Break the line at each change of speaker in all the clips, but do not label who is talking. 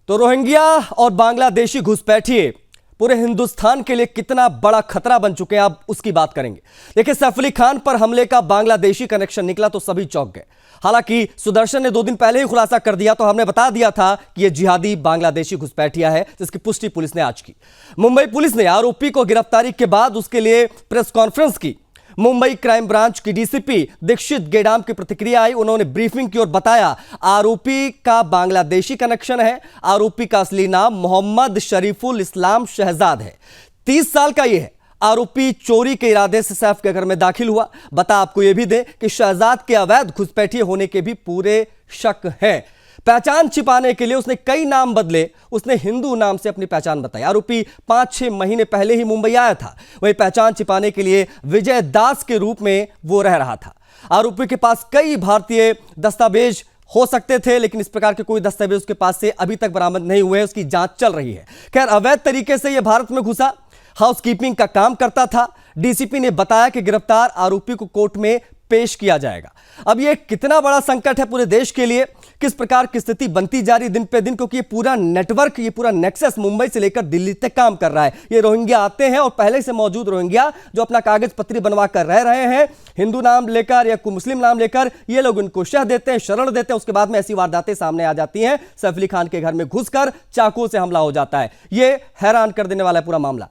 तो रोहिंग्या और बांग्लादेशी घुसपैठिए पूरे हिंदुस्तान के लिए कितना बड़ा खतरा बन चुके हैं, अब उसकी बात करेंगे। देखिए, सैफ अली खान पर हमले का बांग्लादेशी कनेक्शन निकला तो सभी चौंक गए। हालांकि सुदर्शन ने 2 दिन पहले ही खुलासा कर दिया, तो हमने बता दिया था कि यह जिहादी बांग्लादेशी घुसपैठिया है, जिसकी पुष्टि पुलिस ने आज की। मुंबई पुलिस ने आरोपी को गिरफ्तारी के बाद उसके लिए प्रेस कॉन्फ्रेंस की। मुंबई क्राइम ब्रांच की डीसीपी दीक्षित गेडाम की प्रतिक्रिया आई। उन्होंने ब्रीफिंग की और बताया आरोपी का बांग्लादेशी कनेक्शन है। आरोपी का असली नाम मोहम्मद शरीफुल इस्लाम शहजाद है। 30 साल का यह है। आरोपी चोरी के इरादे से सैफ के घर में दाखिल हुआ। बता आपको यह भी दें कि शहजाद के अवैध घुसपैठिए होने के भी पूरे शक हैं। पहचान छिपाने के लिए उसने कई नाम बदले। उसने हिंदू नाम से अपनी पहचान बताई। आरोपी 5-6 महीने पहले ही मुंबई आया था। वही पहचान छिपाने के लिए विजय दास के रूप में वो रह रहा था। आरोपी के पास कई भारतीय दस्तावेज हो सकते थे, लेकिन इस प्रकार के कोई दस्तावेज उसके पास से अभी तक बरामद नहीं हुए। उसकी जांच चल रही है। खैर, अवैध तरीके से यह भारत में घुसा, हाउसकीपिंग का काम करता था। डीसीपी ने बताया कि गिरफ्तार आरोपी को कोर्ट में पेश किया जाएगा। अब यह कितना बड़ा संकट है पूरे देश के लिए, किस प्रकार की स्थिति बनती जा रही दिन पे दिन, क्योंकि ये पूरा नेटवर्क, ये पूरा नेक्सस मुंबई से लेकर दिल्ली तक काम कर रहा है। ये रोहिंग्या आते हैं और पहले से मौजूद रोहिंग्या जो अपना कागज पत्री बनवा कर रह रहे हैं, हिंदू नाम लेकर या कोई मुस्लिम नाम लेकर, ये लोग उनको शह देते हैं, शरण देते हैं। उसके बाद में ऐसी वारदातें सामने आ जाती हैं। सैफ अली खान के घर में घुसकर चाकू से हमला हो जाता है। यह हैरान कर देने वाला है पूरा मामला।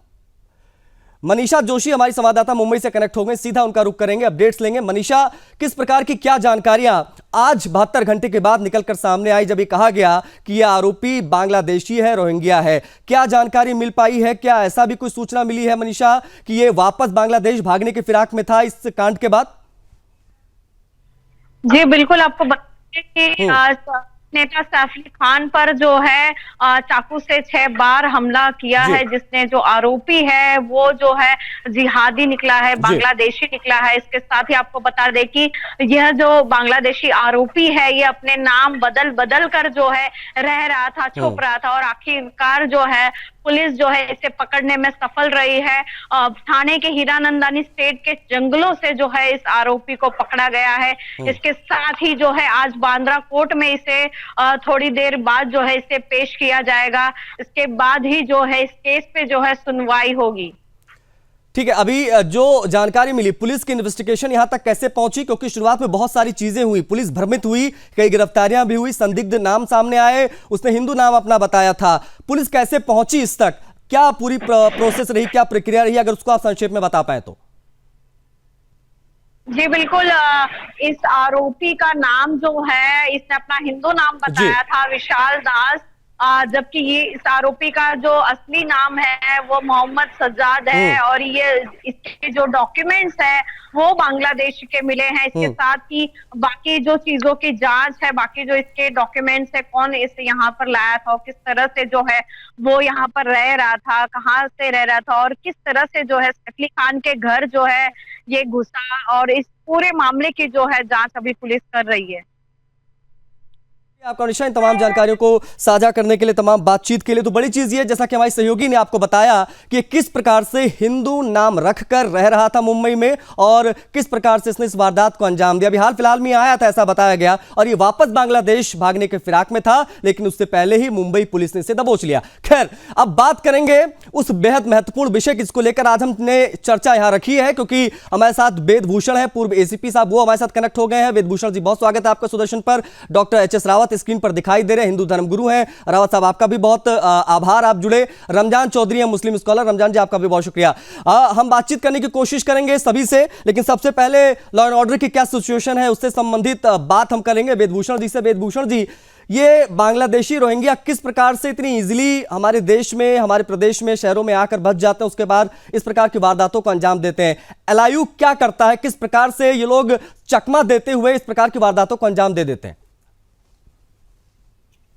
मनीषा जोशी हमारी संवाददाता मुंबई से कनेक्ट हो गए, सीधा उनका रुख करेंगे, अपडेट्स लेंगे। मनीषा, किस प्रकार की क्या जानकारियां आज 72 घंटे के बाद निकलकर सामने आई, जब ये कहा गया कि यह आरोपी बांग्लादेशी है, रोहिंग्या है? क्या जानकारी मिल पाई है? क्या ऐसा भी कोई सूचना मिली है मनीषा कि यह वापस बांग्लादेश भागने की फिराक में था इस कांड के बाद?
जी बिल्कुल, आपको बता दें कि नेता सैफ अली खान पर जो है चाकू से 6 बार हमला किया है। जिसने जो आरोपी है वो जो है जिहादी निकला है, बांग्लादेशी निकला है। इसके साथ ही आपको बता दें कि यह जो बांग्लादेशी आरोपी है ये अपने नाम बदल बदल कर जो है रह रहा था, छुप रहा था, और आखिरकार जो है पुलिस जो है इसे पकड़ने में सफल रही है। थाने के हीरानंदानी स्टेट के जंगलों से जो है इस आरोपी को पकड़ा गया है। इसके साथ ही जो है आज बांद्रा कोर्ट में इसे थोड़ी देर बाद जो है इसे पेश किया जाएगा। इसके बाद ही जो है इस केस पे जो है सुनवाई होगी।
ठीक है, अभी जो जानकारी मिली, पुलिस की इन्वेस्टिगेशन यहां तक कैसे पहुंची? क्योंकि शुरुआत में बहुत सारी चीजें हुई, पुलिस भ्रमित हुई, कई गिरफ्तारियां भी हुई, संदिग्ध नाम सामने आए, उसने हिंदू नाम अपना बताया था। पुलिस कैसे पहुंची इस तक? क्या पूरी प्रोसेस रही, क्या प्रक्रिया रही, अगर उसको आप संक्षेप में बता पाए तो?
जी बिल्कुल, इस आरोपी का नाम जो है, इसने अपना हिंदू नाम बताया था, विशाल दास, जबकि ये इस आरोपी का जो असली नाम है वो मोहम्मद सज्जाद है। और ये इसके जो डॉक्यूमेंट्स है वो बांग्लादेश के मिले हैं। इसके साथ ही बाकी जो चीजों की जांच है, बाकी जो इसके डॉक्यूमेंट्स है, कौन इसे यहाँ पर लाया था और किस तरह से जो है वो यहाँ पर रह रहा था, कहाँ से रह रहा था, और किस तरह से जो है सैफ अली खान के घर जो है ये घुसा, और इस पूरे मामले की जो है जांच अभी पुलिस कर रही है।
आपका निशान तमाम जानकारियों को साझा करने के लिए, तमाम बातचीत के लिए। तो बड़ी चीज ये, जैसा कि हमारे सहयोगी ने आपको बताया कि किस प्रकार से हिंदू नाम रखकर रह रहा था मुंबई में और किस प्रकार से इसने इस वारदात को अंजाम दिया। अभी हाल फिलहाल में आया था, ऐसा बताया गया, और ये वापस बांग्लादेश भागने के फिराक में था, लेकिन उससे पहले ही मुंबई पुलिस ने इसे दबोच लिया। खैर, अब बात करेंगे उस बेहद महत्वपूर्ण विषय जिसको लेकर आज हमने चर्चा यहां रखी है, क्योंकि हमारे साथ वेदभूषण है, पूर्व एसीपी साहब, वो हमारे साथ कनेक्ट हो गए हैं। वेदभूषण जी, बहुत स्वागत है आपका सुदर्शन पर। Doctor HS. रावत स्क्रीन पर दिखाई दे रहे हैं, हिंदू धर्मगुरु हैं। रावत साहब, आपका भी बहुत आभार, आप जुड़े। रमजान चौधरी हैं, मुस्लिम स्कॉलर। रमजान जी, आपका भी बहुत शुक्रिया। हम बातचीत करने की कोशिश करेंगे सभी से, लेकिन सबसे पहले लॉ एंड ऑर्डर की क्या सिचुएशन है उससे संबंधित बात हम करेंगे वेदभूषण जी से। वेदभूषण जी, ये बांग्लादेशी रोहिंग्या किस प्रकार से इतनी इजीली हमारे देश में, हमारे प्रदेश में, शहरों में आकर बस जाते हैं, उसके बाद इस प्रकार की वारदातों को अंजाम देते हैं? एलआईयू क्या करता है? किस प्रकार से ये लोग चकमा देते हुए इस प्रकार की वारदातों को अंजाम दे देते हैं?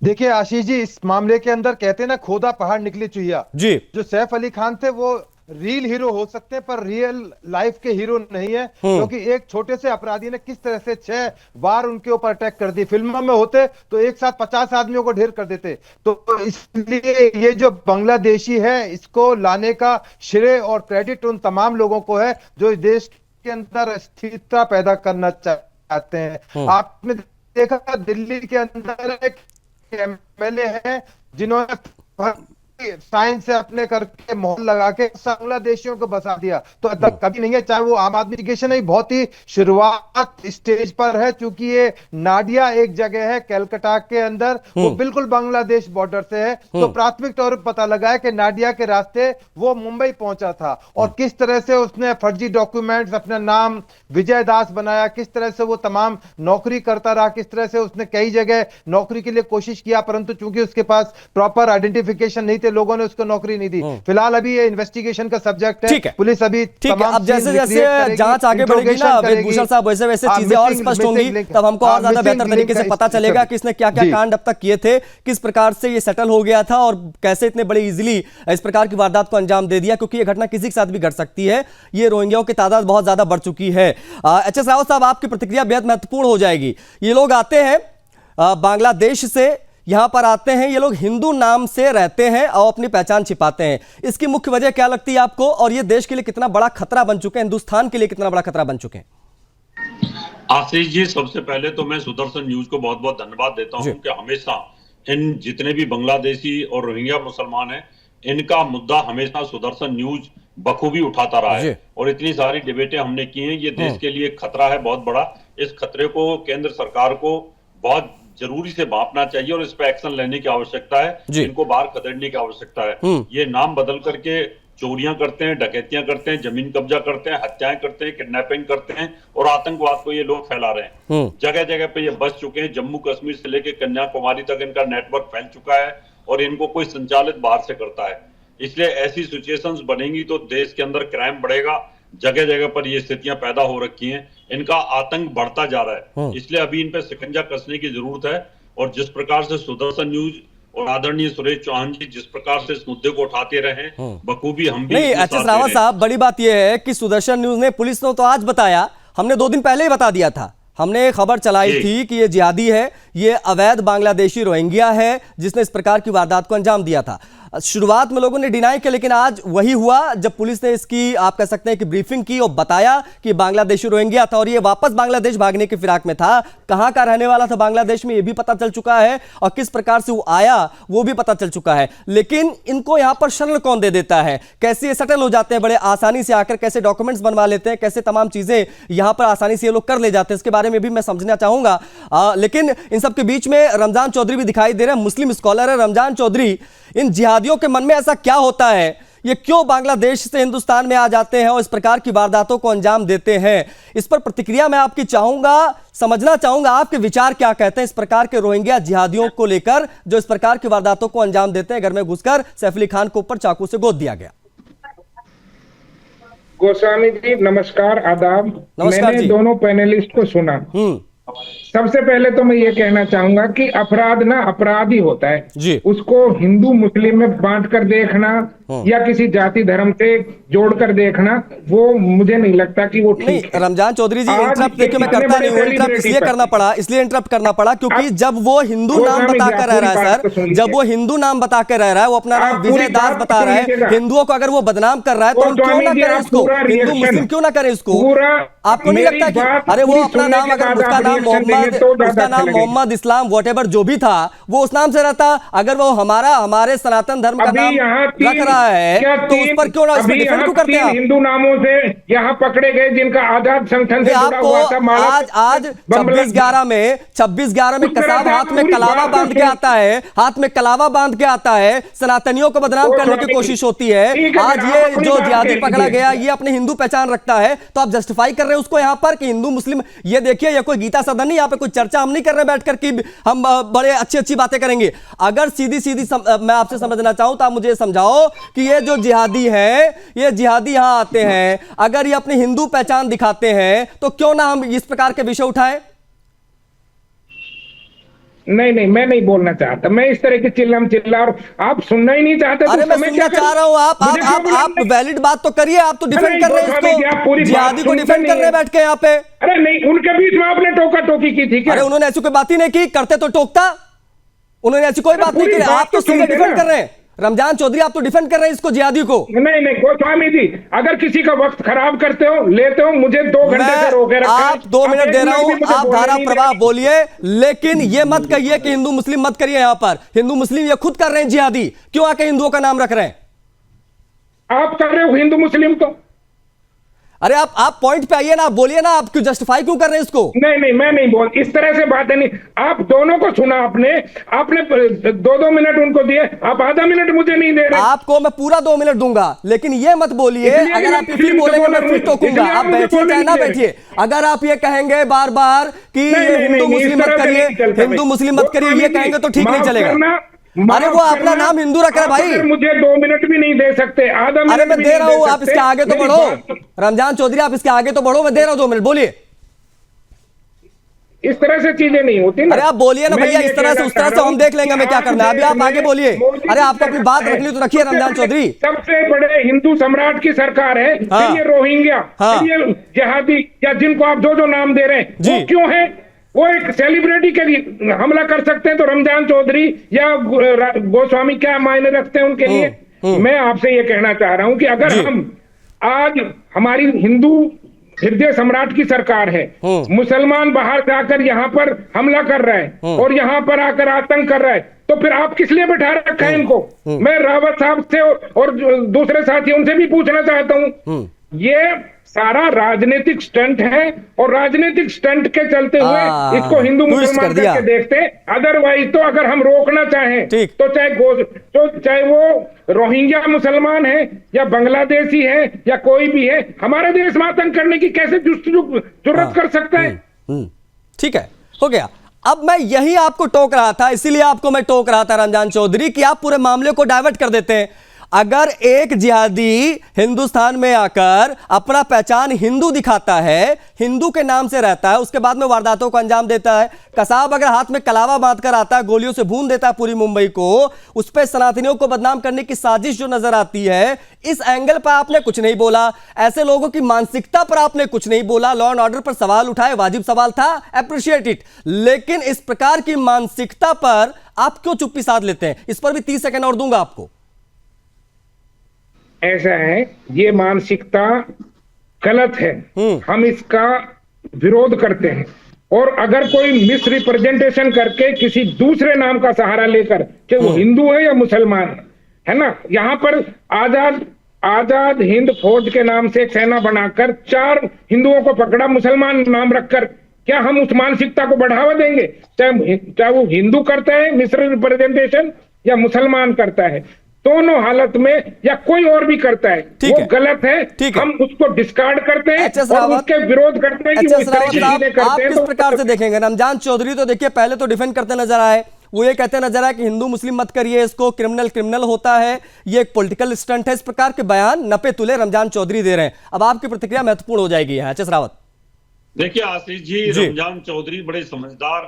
देखिए आशीष जी, इस मामले के अंदर कहते हैं ना, खोदा पहाड़ निकली चुहिया जी। जो सैफ अली खान थे वो रियल हीरो हो सकते हैं, पर रियल लाइफ के हीरो नहीं है। क्योंकि एक छोटे से अपराधी ने किस तरह से 6 बार उनके ऊपर अटैक कर दी। फिल्मों में होते तो एक साथ 50 आदमियों को ढेर कर देते। तो इसलिए ये जो बांग्लादेशी है, इसको लाने का श्रेय और क्रेडिट उन तमाम लोगों को है जो देश के अंदर स्थिरता पैदा करना चाहते हैं। आपने देखा दिल्ली के अंदर एक एमएलए है जिन्होंने साइंस से अपने करके मोहर लगा के बांग्लादेशियों को बसा दिया, तो कभी नहीं है, चाहे वो आम आदमी एजुकेशन ही बहुत ही शुरुआत स्टेज पर है, क्योंकि ये नाडिया एक जगह है कलकत्ता के अंदर, वो बिल्कुल बांग्लादेश बॉर्डर से है। तो प्राथमिक तौर पर पता लगा है कि नाडिया के रास्ते वो मुंबई पहुंचा था, और किस तरह से उसने फर्जी डॉक्यूमेंट्स, अपना नाम विजय दास बनाया, किस तरह से वो तमाम नौकरी करता रहा, किस तरह से उसने कई जगह नौकरी के लिए कोशिश किया, परंतु चूंकि उसके पास प्रॉपर आइडेंटिफिकेशन नहीं थे, लोगों ने उसको नौकरी नहीं दी। फिलहाल अभी ये इन्वेस्टिगेशन का सब्जेक्ट है, पुलिस अभी तमाम
अब जैसे जैसे जांच आगे बढ़ेगी ना भूषण साहब, वैसे वैसे चीजें और स्पष्ट होंगी, तब हमको और ज्यादा बेहतर तरीके से पता चलेगा कि इसने क्या क्या कांड अब तक किए थे, किस प्रकार से ये सेटल हो गया था और कैसे इतने बड़े इजीली इस प्रकार की वारदात को अंजाम दे दिया, क्योंकि ये घटना किसी के साथ भी घट सकती है। ये रोहिंग्याओं की तादाद बहुत ज्यादा बढ़ चुकी है। एचएस रावत साहब, आपकी प्रतिक्रिया बेहद महत्वपूर्ण हो जाएगी। ये लोग आते हैं बांग्लादेश से, यहां पर आते हैं, ये लोग हिंदू नाम से रहते हैं और अपनी पहचान छिपाते हैं। इसकी मुख्य वजह क्या लगती है आपको, और ये देश के लिए कितना बड़ा खतरा बन चुके हैं, हिंदुस्तान के लिए कितना बड़ा खतरा बन चुके हैं?
आशीष जी, सबसे पहले तो मैं सुदर्शन न्यूज को बहुत बहुत धन्यवाद देता हूं कि हमेशा इन जितने भी बांग्लादेशी और रोहिंग्या मुसलमान हैं, इनका मुद्दा हमेशा सुदर्शन न्यूज बखूबी उठाता रहा है, और इतनी सारी डिबेटें हमने की हैं। ये देश के लिए खतरा है बहुत बड़ा। इस खतरे को केंद्र सरकार को बहुत जरूरी से भांपना चाहिए और इस पर एक्शन लेने की आवश्यकता है। इनको बाहर खदेड़ने की आवश्यकता है। ये नाम बदल करके चोरियां करते हैं, डकैतियां करते हैं, जमीन कब्जा करते हैं, हत्याएं करते हैं, किडनैपिंग करते हैं, और आतंकवाद को ये लोग फैला रहे हैं। जगह जगह पे ये बस चुके हैं। जम्मू कश्मीर से लेकर कन्याकुमारी तक इनका नेटवर्क फैल चुका है, और इनको कोई संचालित बाहर से करता है। इसलिए ऐसी सिचुएशंस बनेंगी तो देश के अंदर क्राइम बढ़ेगा। जगह जगह पर ये स्थितियां पैदा हो रखी हैं, इनका आतंक बढ़ता जा रहा है। इसलिए अभी इन पे शिकंजा कसने की जरूरत है, और जिस प्रकार से सुदर्शन न्यूज और आदरणीय सुरेश चौहान जी जिस प्रकार से इस मुद्दे को उठाते रहे, बखूबी हम भी।
नहीं, एचएस रावत साहब, बड़ी बात यह है कि सुदर्शन न्यूज ने, पुलिस ने तो आज बताया, हमने 2 दिन पहले ही बता दिया था। हमने खबर चलाई थी कि ये जिहादी है, ये अवैध बांग्लादेशी रोहिंग्या है जिसने इस प्रकार की वारदात को अंजाम दिया था। शुरुआत में लोगों ने डिनाई किया, लेकिन आज वही हुआ जब पुलिस ने इसकी, आप कह सकते हैं कि ब्रीफिंग की और बताया कि बांग्लादेशी रोहिंग्या था और ये वापस बांग्लादेश भागने की फिराक में था। कहां का रहने वाला था बांग्लादेश में, ये भी पता चल चुका है, और किस प्रकार से वो आया वो भी पता चल चुका है। लेकिन इनको यहां पर शरण कौन दे देता है, कैसे ये सेटल हो जाते हैं बड़े आसानी से आकर, कैसे डॉक्यूमेंट्स बनवा लेते हैं, कैसे तमाम चीजें यहां पर आसानी से ये लोग कर ले जाते हैं, इसके बारे में भी मैं समझना चाहूंगा। लेकिन इन सबके बीच में रमजान चौधरी भी दिखाई दे रहे हैं, मुस्लिम स्कॉलर है। रमजान चौधरी, इन जिहादियों के मन में ऐसा क्या होता है, ये क्यों बांग्लादेश से हिंदुस्तान में आ जाते हैं और इस प्रकार की वारदातों को अंजाम देते हैं? इस पर प्रतिक्रिया मैं आपकी चाहूंगा, समझना चाहूंगा आपके विचार क्या कहते हैं इस प्रकार के रोहिंग्या जिहादियों को लेकर जो इस प्रकार की वारदातों को अंजाम देते हैं। घर में घुसकर सैफ अली खान को ऊपर चाकू से गोद दिया गया।
गोस्वामी जी नमस्कार, आदाब। मैंने दोनों पैनलिस्ट को सुना। सबसे पहले तो मैं ये कहना चाहूंगा कि अपराध ना अपराध ही होता है, उसको हिंदू मुस्लिम में बांट कर देखना या किसी जाति धर्म से जोड़कर देखना, वो मुझे नहीं लगता कि वो ठीक है।
रमजान चौधरी जी, इंटरप्ट देखिए मैं करता नहीं हूं, इंटरप्ट इसलिए इंटरप्ट करना पड़ा क्योंकि जब वो हिंदू नाम बताकर रह रहा है सर, जब वो हिंदू नाम बताकर रह रहा है, वो अपना नाम विजय दास बता रहा है, हिंदुओं को अगर वो बदनाम कर रहा है तो हम क्यों ना करें इसको, हिंदू मुस्लिम क्यों ना करें इसको? आपको नहीं लगता कि अरे वो अपना नाम, अगर उसका नाम मोहम्मद इस्लाम व्हाटएवर जो भी था, वो उस नाम से रहता, अगर वो हमारे सनातन धर्म का नाम रख रहा है तो उस पर क्यों ना उस पर डिफेंड क्यों करते हैं?
हिंदू नामों से यहाँ पकड़े गए जिनका आजाद संगठन से जुड़ा हुआ था।
आज 26/11 में कसाब हाथ में कलावा बांध के आता है, हाथ में कलावा बांध के आता है, सनातनियों को बदनाम करने की कोशिश होती है। आज ये जो जिहादी पकड़ा गया, ये अपनी हिंदू पहचान रखता है, तो आप जस्टिफाई कर रहे हैं उसको यहाँ पर कि हिंदू मुस्लिम। ये देखिए, ये कोई गीता सदन नहीं, यहाँ पे कोई चर्चा हम नहीं कर रहे बैठकर कि हम बड़े अच्छी बातें करेंगे। अगर सीधी मैं आपसे समझना चाहूं तो आप मुझे समझाओ कि ये जो जिहादी है, ये जिहादी यहां आते हैं, अगर ये अपनी हिंदू पहचान दिखाते हैं तो क्यों ना हम इस प्रकार के विषय उठाएं?
नहीं, मैं नहीं बोलना चाहता, मैं इस तरह के चिल्ला और आप सुनना ही नहीं चाहते।
अरे मैं सुनना चाह रहा हूं, आप वैलिड बात तो करिए। आप तो डिफेंड कर रहे हैं इसको, जिहादी को डिफेंड कर रहे हैं बैठ के यहाँ पे।
अरे नहीं, उनके बीच में आपने टोका टोकी की थी क्या?
अरे उन्होंने ऐसी कोई बात ही नहीं की, करते तो टोकता, उन्होंने ऐसी कोई बात नहीं की। आप तो सीधे डिफेंड कर रहे हैं, रमजान चौधरी आप तो डिफेंड कर रहे हैं इसको, जिहादी को।
नहीं नहीं गोस्वामी जी, अगर किसी का वक्त खराब करते हो, लेते हो, मुझे 2 घंटे से रोके रखा है।
आप 2 मिनट दे रहा हूं, आप धारा प्रवाह बोलिए, लेकिन ये मत कहिए कि हिंदू मुस्लिम मत करिए। यहां पर हिंदू मुस्लिम ये खुद कर रहे हैं जिहादी, क्यों आके हिंदुओं का नाम रख रहे हैं?
आप कर रहे हो हिंदू मुस्लिम तो।
अरे आप पॉइंट पे आइए ना, आप बोलिए ना, आप क्यों जस्टिफाई क्यों कर रहे हैं इसको?
नहीं नहीं मैं नहीं बोल, इस तरह से बात है नहीं। आप दोनों को सुना, आपने 2-2 मिनट उनको दिए, आप आधा मिनट मुझे नहीं दे रहे।
आपको मैं पूरा 2 मिनट दूंगा, लेकिन ये मत बोलिए, अगर आप फिर बोलेंगे मैं फिर टोकूंगा। आप बैठिए चाहे ना बैठिए, अगर आप ये कहेंगे बार बार कि हिंदू मुस्लिम मत करिए, हिंदू मुस्लिम मत करिए, ये कहेंगे तो ठीक नहीं चलेगा। अरे वो अपना नाम हिंदू रख रहा है भाई।
मुझे 2 मिनट भी नहीं दे सकते, आधा मिनट।
अरे मैं दे रहा हूं, आप इसके आगे तो बढ़ो। रमजान चौधरी आप इसके आगे तो बढ़ो, मैं दे रहा हूं 2 मिनट, बोलिए।
इस तरह से चीजें नहीं होती ना।
अरे आप बोलिए ना भैया, इस तरह से उस तरह से हम देख लेंगे हमें क्या करना है। अभी आप आगे बोलिए। अरे आपको अपनी बात रखनी तो रखिए रमजान चौधरी।
सबसे बड़े हिंदू सम्राट की सरकार है, फिर ये रोहिंग्या, फिर ये जिहादी, या जिनको आप जो नाम दे रहे हैं, वो क्यों है? वो एक सेलिब्रिटी के लिए हमला कर सकते हैं, तो रमजान चौधरी या गोस्वामी क्या मायने रखते हैं उनके लिए? मैं आपसे ये कहना चाह रहा हूं कि अगर हम आज हमारी हिंदू हृदय सम्राट की सरकार है, मुसलमान बाहर से आकर यहाँ पर हमला कर रहा है और यहाँ पर आकर आतंक कर रहा है, तो फिर आप किस लिए बैठा रखा है इनको? मैं रावत साहब से और दूसरे साथी उनसे भी पूछना चाहता हूँ, ये सारा राजनीतिक स्टंट है, और राजनीतिक स्टंट के चलते हुए इसको हिंदू मुसलमान करके देखते। अदरवाइज तो अगर हम रोकना चाहें तो चाहे वो रोहिंग्या मुसलमान है या बांग्लादेशी है या कोई भी है, हमारे देश में आतंक करने की कैसे जुर्रत कर सकता है?
ठीक है, हो गया। अब मैं यही आपको टोक रहा था, इसीलिए आपको मैं टोक रहा था रमजान चौधरी, कि आप पूरे मामले को डाइवर्ट कर देते हैं। अगर एक जिहादी हिंदुस्तान में आकर अपना पहचान हिंदू दिखाता है, हिंदू के नाम से रहता है, उसके बाद में वारदातों को अंजाम देता है, कसाब अगर हाथ में कलावा बांधकर आता है, गोलियों से भून देता है पूरी मुंबई को, उस पर सनातनियों को बदनाम करने की साजिश जो नजर आती है, इस एंगल पर आपने कुछ नहीं बोला। ऐसे लोगों की मानसिकता पर आपने कुछ नहीं बोला। लॉ एंड ऑर्डर पर सवाल उठाए, वाजिब सवाल था, अप्रिशिएट इट, लेकिन इस प्रकार की मानसिकता पर आप क्यों चुप्पी साध लेते हैं? इस पर भी 30 सेकंड और दूंगा आपको।
ऐसा है, ये मानसिकता गलत है, हम इसका विरोध करते हैं। और अगर कोई मिस रिप्रेजेंटेशन करके किसी दूसरे नाम का सहारा लेकर कि वो हिंदू है या मुसलमान है ना, यहाँ पर आजाद हिंद फौज के नाम से एक सेना बनाकर 4 हिंदुओं को पकड़ा, मुसलमान नाम रखकर, क्या हम उस मानसिकता को बढ़ावा देंगे? चाहे वो हिंदू करता है मिस रिप्रेजेंटेशन या मुसलमान करता है, दोनों हालत में, या कोई और भी करता है, वो गलत है। हम उसको डिस्कार्ड करते हैं और उसके विरोध करते हैं कि वो इस तरह की चीजें करते हैं।
किस प्रकार से देखेंगे रमजान चौधरी? तो देखिए, पहले तो डिफेंड करते नजर आए, वो ये कहते नजर आए कि हिंदू मुस्लिम मत करिए, इसको क्रिमिनल होता है, ये एक पॉलिटिकल स्टंट है। इस प्रकार के बयान नपे तुले रमजान चौधरी दे रहे हैं। अब आपकी प्रतिक्रिया महत्वपूर्ण हो जाएगी यहाँ, एच एस रावत।
देखिए आशीष जी, रमजान चौधरी बड़े समझदार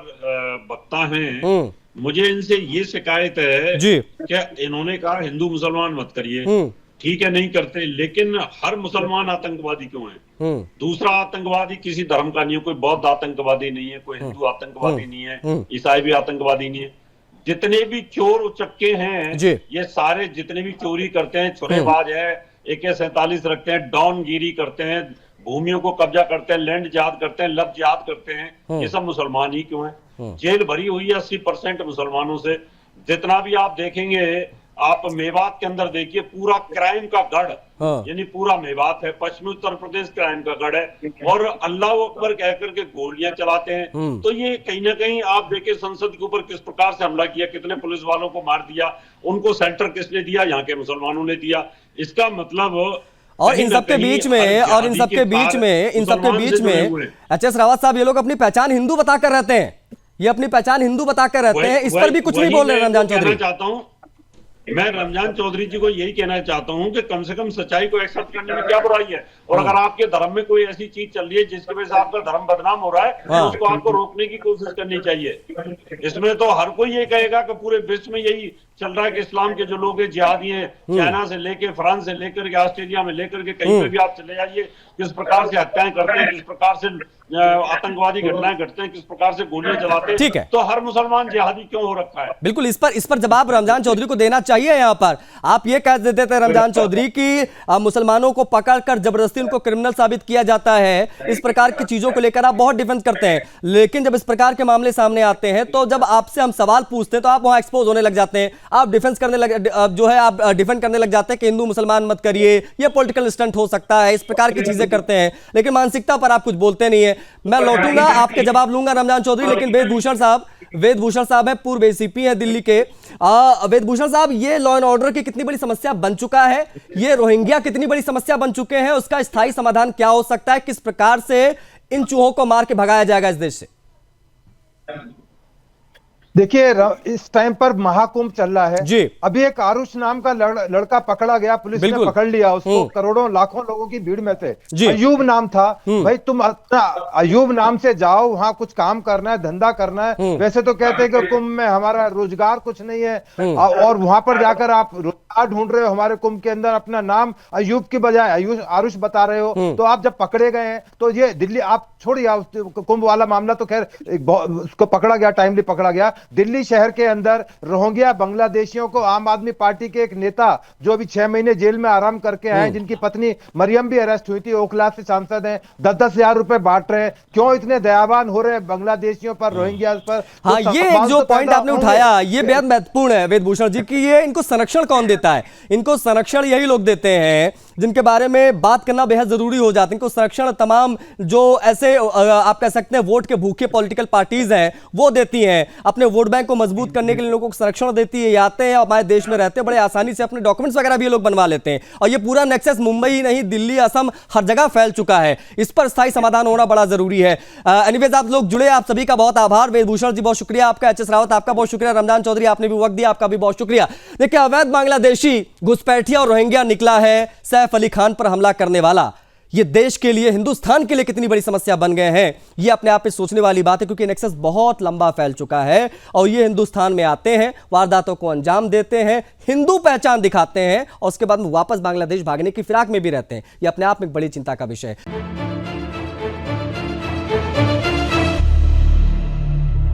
वक्ता हैं। मुझे इनसे ये शिकायत है कि इन्होंने कहा हिंदू मुसलमान मत करिए, ठीक है नहीं करते, लेकिन हर मुसलमान आतंकवादी क्यों है? दूसरा आतंकवादी किसी धर्म का नहीं है, कोई बौद्ध आतंकवादी नहीं है, कोई हिंदू आतंकवादी नहीं है, ईसाई भी आतंकवादी नहीं है। जितने भी चोर उचक्के हैं, ये सारे जितने भी चोरी करते हैं, छुरेबाज है, AK-47 रखते हैं, डॉनगिरी करते हैं, भूमियों को कब्जा करते हैं, लैंड जिहाद करते हैं, लव जिहाद करते हैं, ये सब मुसलमान ही क्यों हैं? जेल भरी हुई है 80% मुसलमानों से। जितना भी आप देखेंगे, आप मेवात के अंदर देखिए, पूरा क्राइम का गढ़, यानी पूरा मेवात है, पश्चिमी उत्तर प्रदेश क्राइम का गढ़ है, और अल्लाह अकबर कह करके गोलियां चलाते हैं। तो ये कहीं ना कहीं आप देखिए, संसद के ऊपर किस प्रकार से हमला किया, कितने पुलिस वालों को मार दिया, उनको सेंटर किसने दिया? यहाँ के मुसलमानों ने दिया। इसका मतलब,
और इन सबके बीच में एच.एस. रावत साहब, ये लोग अपनी पहचान हिंदू बताकर रहते हैं, ये अपनी पहचान हिंदू बताकर रहते हैं, इस पर भी कुछ नहीं बोल रहे रमजान चौधरी।
मैं रमजान चौधरी जी को यही कहना चाहता हूं कि कम से कम सच्चाई को एक्सेप्ट करने में क्या बुराई है? और अगर आपके धर्म में कोई ऐसी चीज चल रही है जिसकी वजह से आपका धर्म बदनाम हो रहा है, तो उसको आपको रोकने की कोशिश करनी चाहिए। इसमें तो हर कोई ये कहेगा कि पूरे विश्व में यही चल रहा है कि इस्लाम के जो लोग हैं जिहादी हैं, चाइना से लेकर, फ्रांस से लेकर के, ऑस्ट्रेलिया में लेकर के, कहीं पे भी आप चले जाइए, किस प्रकार से हत्याएं करते हैं, किस प्रकार से आतंकवादी घटनाएं घटते हैं, किस प्रकार से गोलियां चलाते हैं,
ठीक है,
तो हर मुसलमान जिहादी क्यों हो रखा है?
बिल्कुल इस पर जवाब रमजान चौधरी को देना चाहिए। यहाँ पर आप ये कह देते थे रमजान चौधरी कि मुसलमानों को पकड़कर जबरदस्ती उनको क्रिमिनल साबित किया जाता है, इस प्रकार की चीजों को लेकर आप बहुत डिफेंस करते हैं, लेकिन जब इस प्रकार के मामले सामने आते हैं तो जब आपसे हम सवाल पूछते हैं तो आप वहां एक्सपोज होने लग जाते हैं, आप डिफेंस करने लग जो है आप डिफेंड करने लग जाते हैं कि हिंदू मुसलमान मत करिए, ये पॉलिटिकल स्टंट हो सकता है, इस प्रकार की चीजें करते हैं, लेकिन मानसिकता पर आप कुछ बोलते नहीं है। मैं लौटूंगा, आपके जवाब लूंगा रमजान चौधरी, लेकिन वेदभूषण साहब है, पूर्व एसीपी है दिल्ली के। वेदभूषण साहब, ये लॉ एंड ऑर्डर की कितनी बड़ी समस्या बन चुका है, ये रोहिंग्या कितनी बड़ी समस्या बन चुके हैं, उसका स्थायी समाधान क्या हो सकता है, किस प्रकार से इन चूहों को मार के भगाया जाएगा इस देश से?
देखिए, इस टाइम पर महाकुंभ चल रहा है
जी।
अभी एक आरुष नाम का लड़का पकड़ा गया, पुलिस ने पकड़ लिया उसको, करोड़ों लाखों लोगों की भीड़ में से। अयूब नाम था। भाई तुम अपना अयूब नाम से जाओ, वहां कुछ काम करना है, धंधा करना है। वैसे तो कहते हैं कि कुंभ में हमारा रोजगार कुछ नहीं है, और वहां पर जाकर आप रोजगार ढूंढ रहे हो, हमारे कुंभ के अंदर अपना नाम अयूब की बजाय आरुष बता रहे हो। तो आप जब पकड़े गए हैं तो ये दिल्ली, आप छोड़िए कुंभ वाला मामला तो खैर उसको पकड़ा गया, टाइमली पकड़ा गया। दिल्ली शहर के अंदर रोहिंग्या बांग्लादेशियों को आम आदमी पार्टी के एक नेता जो अभी 6 महीने जेल में आराम करके आए, जिनकी पत्नी मरियम भी अरेस्ट हुई थी, ओखला से सांसद हैं, 10-10 हजार रुपए बांट रहे हैं। क्यों इतने दयावान हो रहे हैं बांग्लादेशियों पर, रोहिंग्या पर?
हाँ, ये जो पॉइंट आपने उठाया ये बेहद महत्वपूर्ण है वेदभूषण जी की, ये इनको संरक्षण कौन देता है? इनको संरक्षण यही लोग देते हैं जिनके बारे में बात करना बेहद जरूरी हो जाता है। इनको संरक्षण तमाम जो ऐसे आप कह सकते हैं वोट के भूखे पॉलिटिकल पार्टीज हैं वो देती हैं, अपने वोट बैंक को मजबूत करने के लिए लोगों को संरक्षण देती है। ये आते हैं हमारे देश में रहते हैं, बड़े आसानी से अपने डॉक्यूमेंट्स वगैरह भी ये लोग बनवा लेते हैं, और ये पूरा नेक्सस मुंबई ही नहीं, दिल्ली, असम, हर जगह फैल चुका है। इस पर स्थायी समाधान होना बड़ा जरूरी है। एनीवेज, आप लोग जुड़े, आप सभी का बहुत आभार। वेदभूषण जी बहुत शुक्रिया आपका, एच एस रावत आपका बहुत शुक्रिया, रमजान चौधरी आपने भी वक्त दिया, आपका भी बहुत शुक्रिया। देखिए, अवैध बांग्लादेशी घुसपैठिया और रोहिंग्या निकला है सैफ अली खान पर हमला करने वाला। ये देश के लिए, हिंदुस्तान के लिए कितनी बड़ी समस्या बन गए हैं, ये अपने आप में सोचने वाली बात है, क्योंकि नेक्सस बहुत लंबा फैल चुका है और ये हिंदुस्तान में आते हैं, वारदातों को अंजाम देते हैं, हिंदू पहचान दिखाते हैं और उसके बाद वापस बांग्लादेश भागने की फिराक में भी रहते हैं। ये अपने आप में एक बड़ी चिंता का विषय है।